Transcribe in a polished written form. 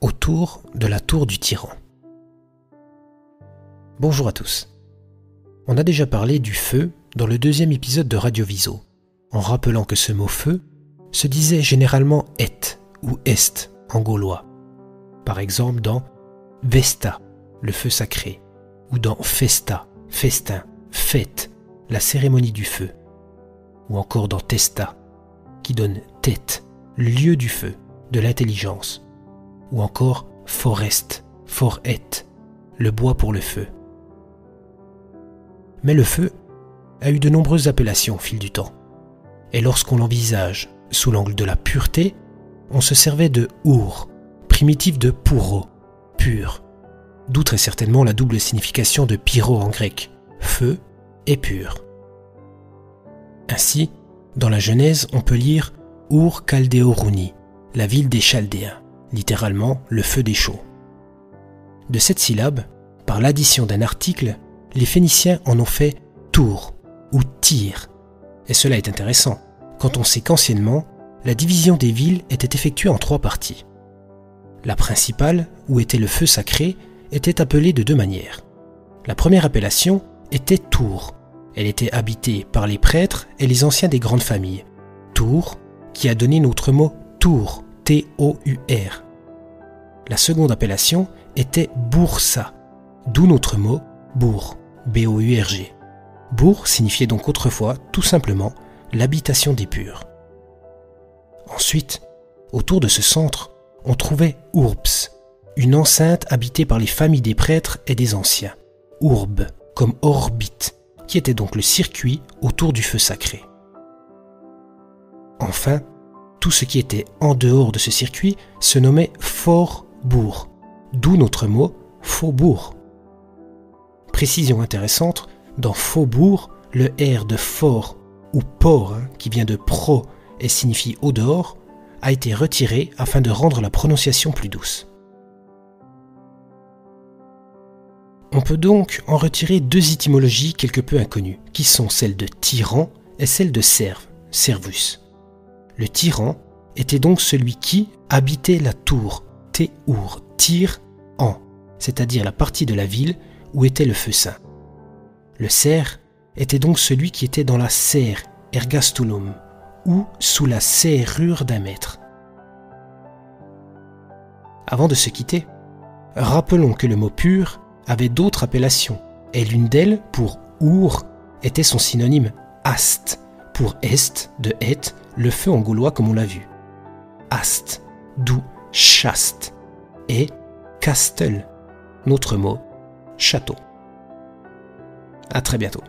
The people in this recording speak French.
autour de la tour du tyran. Bonjour à tous. On a déjà parlé du feu dans le 2e épisode de Radio Viso, en rappelant que ce mot feu se disait généralement et ou est en gaulois. Par exemple dans Vesta, le feu sacré, ou dans Festa, festin, fête, la cérémonie du feu, ou encore dans Testa, qui donne tête, lieu du feu, de l'intelligence, ou encore forest, foret, le bois pour le feu. Mais le feu a eu de nombreuses appellations au fil du temps, et lorsqu'on l'envisage sous l'angle de la pureté, on se servait de our, primitif de puro, pur, d'où très certainement la double signification de pyro en grec, feu et pur. Ainsi, dans la Genèse, on peut lire Ur Chaldéorouni, la ville des Chaldéens, littéralement le feu des chauds. De cette syllabe, par l'addition d'un article, les Phéniciens en ont fait tour ou tir. Et cela est intéressant, quand on sait qu'anciennement, la division des villes était effectuée en 3 parties. La principale, où était le feu sacré, était appelée de 2 manières. La première appellation était Tour. Elle était habitée par les prêtres et les anciens des grandes familles. Tour, qui a donné notre mot Tour, T-O-U-R. La seconde appellation était Boursa, d'où notre mot Bourg, B-O-U-R-G. Bourg signifiait donc autrefois tout simplement l'habitation des purs. Ensuite, autour de ce centre, on trouvait Urbs, une enceinte habitée par les familles des prêtres et des anciens. Urbe, comme orbite, qui était donc le circuit autour du feu sacré. Enfin, tout ce qui était en dehors de ce circuit se nommait fort-bourg, d'où notre mot faubourg. Précision intéressante, dans faubourg, le R de fort ou port, qui vient de pro et signifie au dehors, a été retiré afin de rendre la prononciation plus douce. On peut donc en retirer 2 étymologies quelque peu inconnues, qui sont celle de tyran et celle de serve, servus. Le tyran était donc celui qui habitait la tour, théour, tyr, en, c'est-à-dire la partie de la ville où était le feu saint. Le ser était donc celui qui était dans la serre, ergastulum, ou sous la serrure d'un maître. Avant de se quitter, rappelons que le mot pur avait d'autres appellations, et l'une d'elles, pour our, était son synonyme ast, pour est, de et, le feu en gaulois comme on l'a vu. Ast, d'où chaste, et castel, notre mot château. À très bientôt.